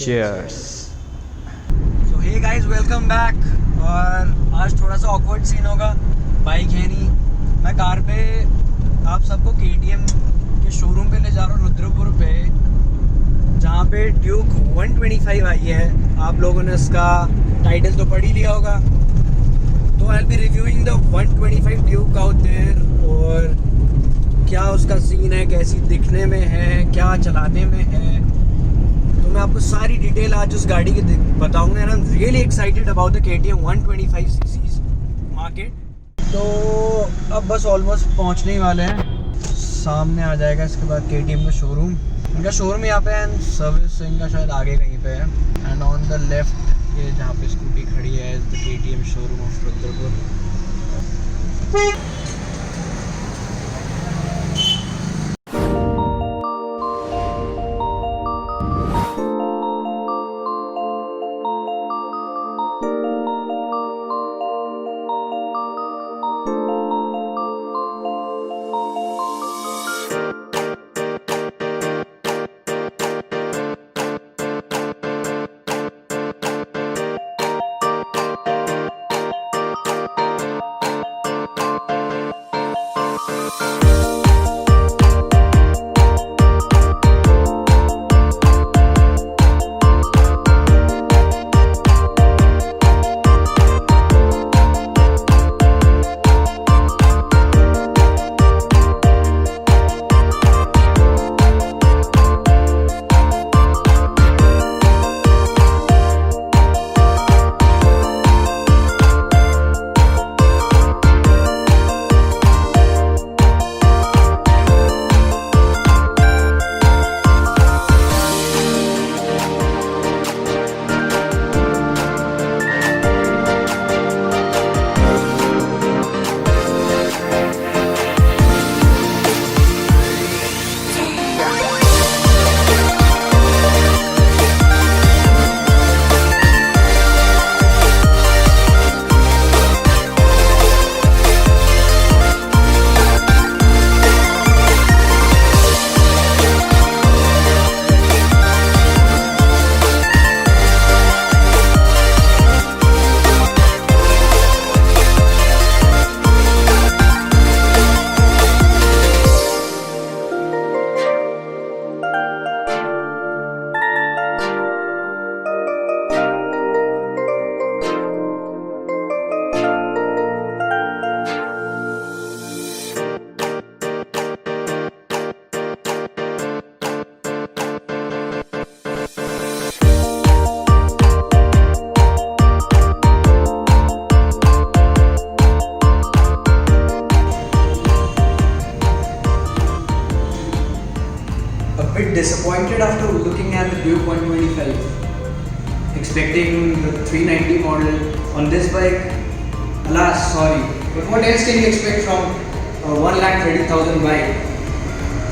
cheers. So hey guys, welcome back. और आज थोड़ा सा awkward सीन होगा, बाइक है नहीं, मैं कार पे आप सबको KTM के शोरूम पे ले जा रहा हूँ रुद्रपुर पे, जहाँ पे ड्यूक 125 आई है। आप लोगों ने इसका टाइटल तो पढ़ ही लिया होगा। तो I will be reviewing the 125 Duke out there, और क्या उसका सीन है, कैसी दिखने में है, क्या चलाने में है, तो मैं आपको सारी डिटेल आज उस गाड़ी की बताऊंगा। And I am really excited about the KTM 125 CC market. तो अब बस ऑलमोस्ट पहुंचने ही वाले हैं, सामने आ जाएगा इसके बाद KTM का शोरूम। इनका शोरूम यहाँ पे है एंड सर्विस इनका शायद आगे कहीं पे है। एंड ऑन द लेफ्ट ये जहाँ पे स्कूटी खड़ी है is the KTM showroom of Rudrapur. Disappointed after looking at the Duke 125, expecting the 390 model on this bike. Alas, sorry. But what else can you expect from a 1,30,000 bike?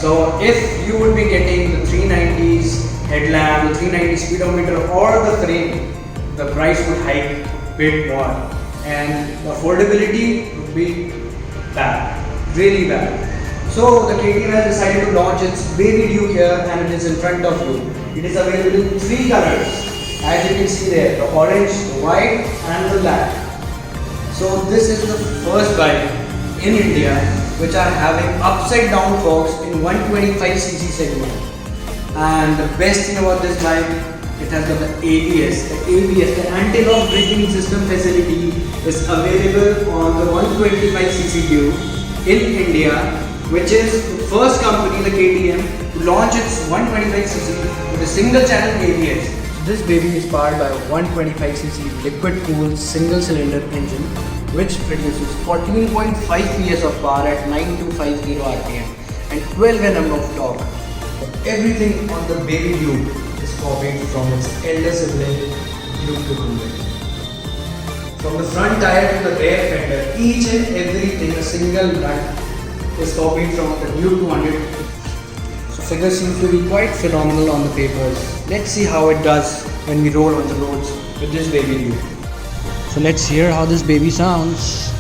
So if you would be getting the 390's headlamp, the 390 speedometer or the frame, the price would hike a bit more and the affordability would be bad, really bad. So the KTM has decided to launch its baby Duke here, and it is in front of you. It is available in 3 colors, as you can see there, the orange, the white and the black. So this is the first bike in India which are having upside down forks in 125cc segment. And the best thing about this bike, it has got the ABS. The ABS, the anti-lock braking system facility, is available on the 125cc Duke in India, which is the first company, the KTM, to launch its 125cc with a single channel ABS. This baby is powered by a 125cc liquid cooled single cylinder engine which produces 14.5 PS of power at 9250 RPM and 12 Nm of torque. Everything on the baby Duke is copied from its elder sibling Duke 200. From the front tire to the rear fender, each and everything, a single nut is copied from the Duke 200. So figures seem to be quite phenomenal on the papers. Let's see how it does when we roll on the roads with this baby Duke. So let's hear how this baby sounds.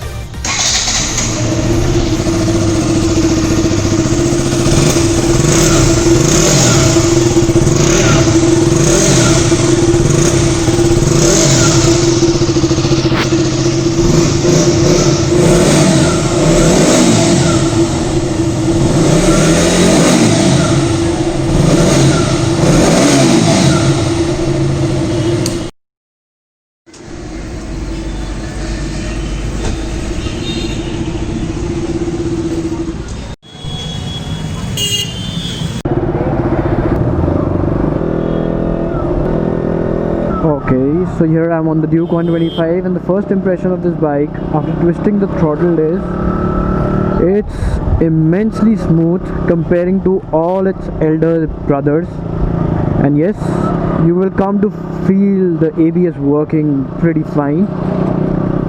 So here I'm on the Duke 125, and the first impression of this bike after twisting the throttle is it's immensely smooth comparing to all its elder brothers. And yes, you will come to feel the ABS working pretty fine,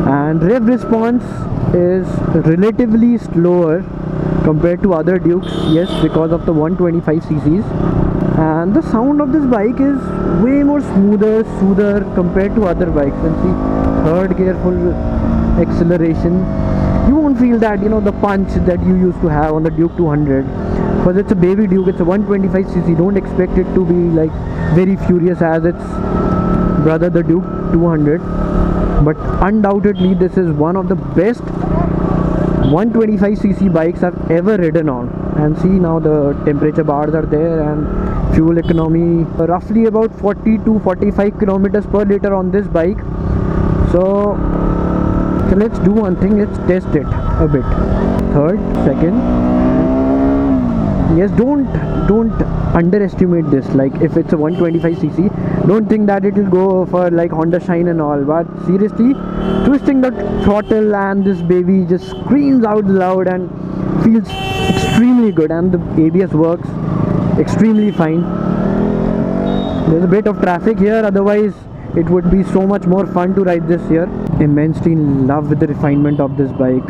and rev response is relatively slower compared to other Dukes, yes, because of the 125cc's. And the sound of this bike is way more soother compared to other bikes. And see, third gear full acceleration, you won't feel that, you know, the punch that you used to have on the Duke 200, because it's a baby Duke, it's a 125cc. Don't expect it to be like very furious as its brother, the Duke 200. But undoubtedly this is one of the best 125cc bikes I've ever ridden on. And see, now the temperature bars are there, and fuel economy roughly about 40 to 45 kilometers per liter on this bike. So let's do one thing, let's test it a bit. Third, second, yes, don't underestimate this. Like, if it's a 125cc, don't think that it will go for like Honda Shine and all, but seriously, twisting the throttle and this baby just screams out loud and feels extremely good, and the ABS works extremely fine. There's a bit of traffic here, otherwise it would be so much more fun to ride this here. Immensely in love with the refinement of this bike.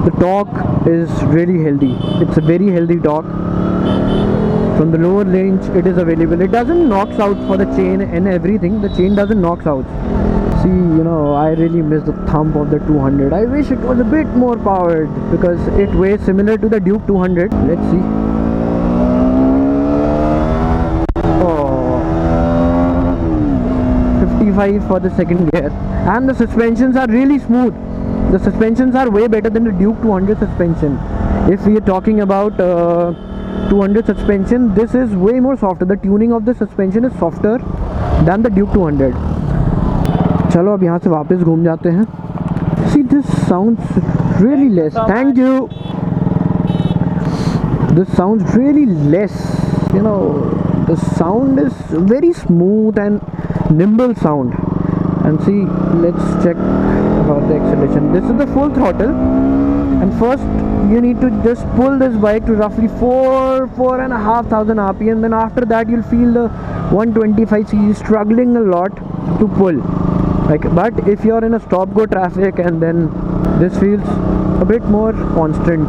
The torque is really healthy. It's a very healthy torque. From the lower range it is available. It doesn't knocks out for the chain and everything. The chain doesn't knocks out. See, you know, I really miss the thump of the 200. I wish it was a bit more powered, because it weighs similar to the Duke 200. Let's see. Oh, 55 for the second gear. And the suspensions are really smooth. The suspensions are way better than the Duke 200 suspension. If we are talking about 200 suspension, this is way more softer. The tuning of the suspension is softer than the Duke 200. चलो अब यहाँ से वापस घूम जाते हैं. See, this sounds really less. Thank you. This sounds really less. You know, the sound is very smooth and nimble sound. And see, let's check about the acceleration. This is the full throttle, and first you need to just pull this bike to roughly 4,500 RPM. Then after that you'll feel the 125cc struggling a lot to pull. But if you're in a stop-go traffic, and then this feels a bit more constant.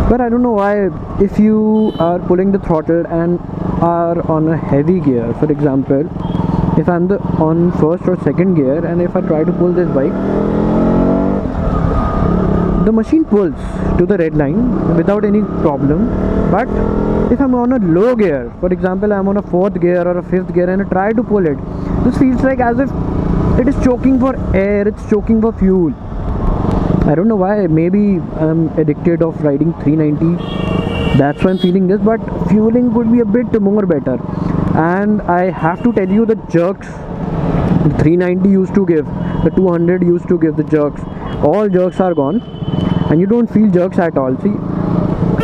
But I don't know why, if you are pulling the throttle and are on a heavy gear, for example, if I'm on first or second gear, and if I try to pull this bike, the machine pulls to the red line without any problem. But if I'm on a low gear, for example I'm on a fourth gear or a fifth gear, and I try to pull it, this feels like as if it is choking for air, it's choking for fuel. I don't know why. Maybe I'm addicted of riding 390, that's why I'm feeling this. But fueling could be a bit more better. And I have to tell you, the jerks the 390 used to give, the 200 used to give the jerks, all jerks are gone, and you don't feel jerks at all. See,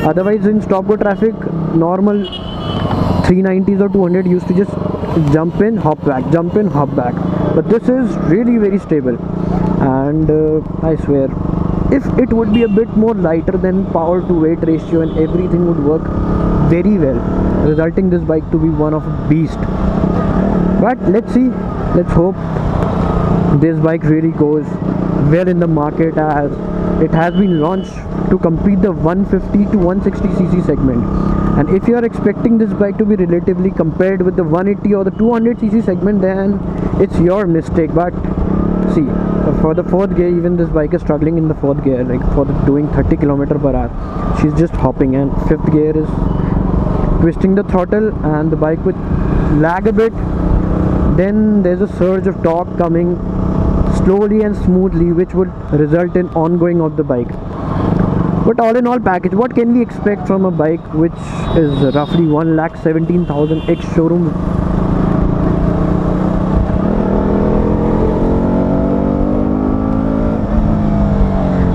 otherwise in stop-go traffic, normal 390s or 200 used to just jump in, hop back, jump in, hop back. But this is really very stable, and I swear, if it would be a bit more lighter, then power to weight ratio and everything would work very well, resulting this bike to be one of a beast. But let's see, let's hope this bike really goes well in the market, as it has been launched to compete the 150 to 160cc segment. And if you are expecting this bike to be relatively compared with the 180 or the 200cc segment, then it's your mistake. But see, for the fourth gear, even this bike is struggling in the fourth gear, like for doing 30 km/h. She's just hopping, and fifth gear is twisting the throttle, and the bike would lag a bit. Then there's a surge of torque coming slowly and smoothly, which would result in ongoing of the bike. But all in all package, what can we expect from a bike which is roughly 1,17,000 ex-showroom?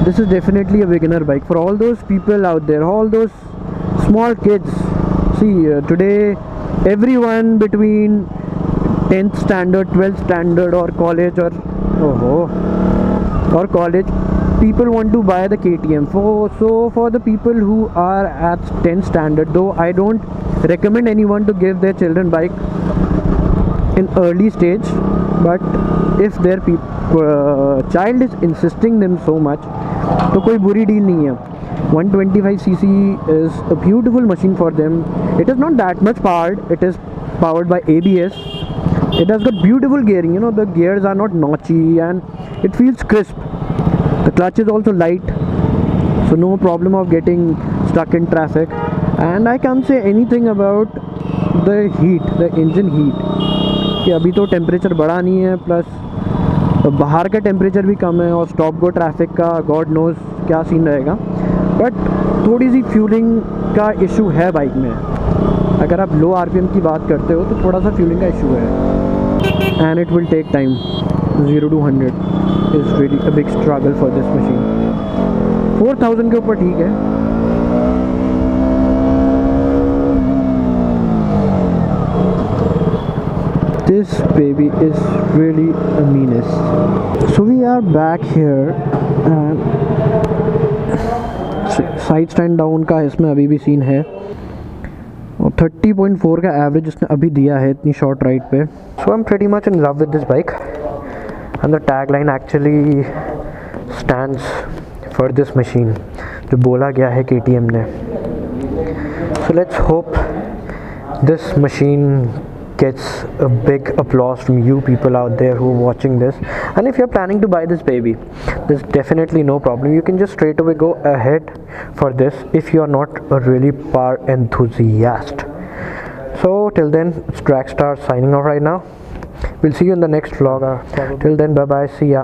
This is definitely a beginner bike for all those people out there, all those small kids. See, today everyone between 10th standard, 12th standard or college or college, people want to buy the KTM. So for the people who are at 10th standard, though I don't recommend anyone to give their children bike in early stage, but if their child is insisting them so much, तो कोई बुरी deal नहीं है. 125cc is a beautiful machine for them. It is not that much powered. It is powered by ABS. It has got beautiful gearing, you know, the gears are not notchy and it feels crisp. The clutch is also light, so no problem of getting stuck in traffic. And I can't say anything about the heat, the engine heat, कि अभी तो temperature बढ़ा नहीं है, plus बाहर का temperature भी कम है और स्टॉप गो ट्रैफिक का गॉड नोज क्या सीन रहेगा. बट थोड़ी सी फ्यूलिंग का इशू है बाइक में. अगर आप लो आरपीएम की बात करते हो तो थोड़ा सा फ्यूलिंग का इशू है. And it will take time. 0 to 100 is really a big struggle for this machine. 4000 के ऊपर ठीक है. This baby is really a menace. So we are back here and side stand down का इसमें अभी भी सीन है और 30.4 का एवरेज इसने अभी दिया है इतनी शॉर्ट राइड पे. So I am pretty much in love with this bike and the tag line actually stands for this machine जो बोला गया है KTM ने. So let's hope this machine gets a big applause from you people out there who are watching this. And if you're planning to buy this baby, there's definitely no problem. You can just straight away go ahead for this if you're not a really power enthusiast. So till then, it's Dragstar signing off right now. We'll see you in the next vlog. Till then, bye bye, see ya.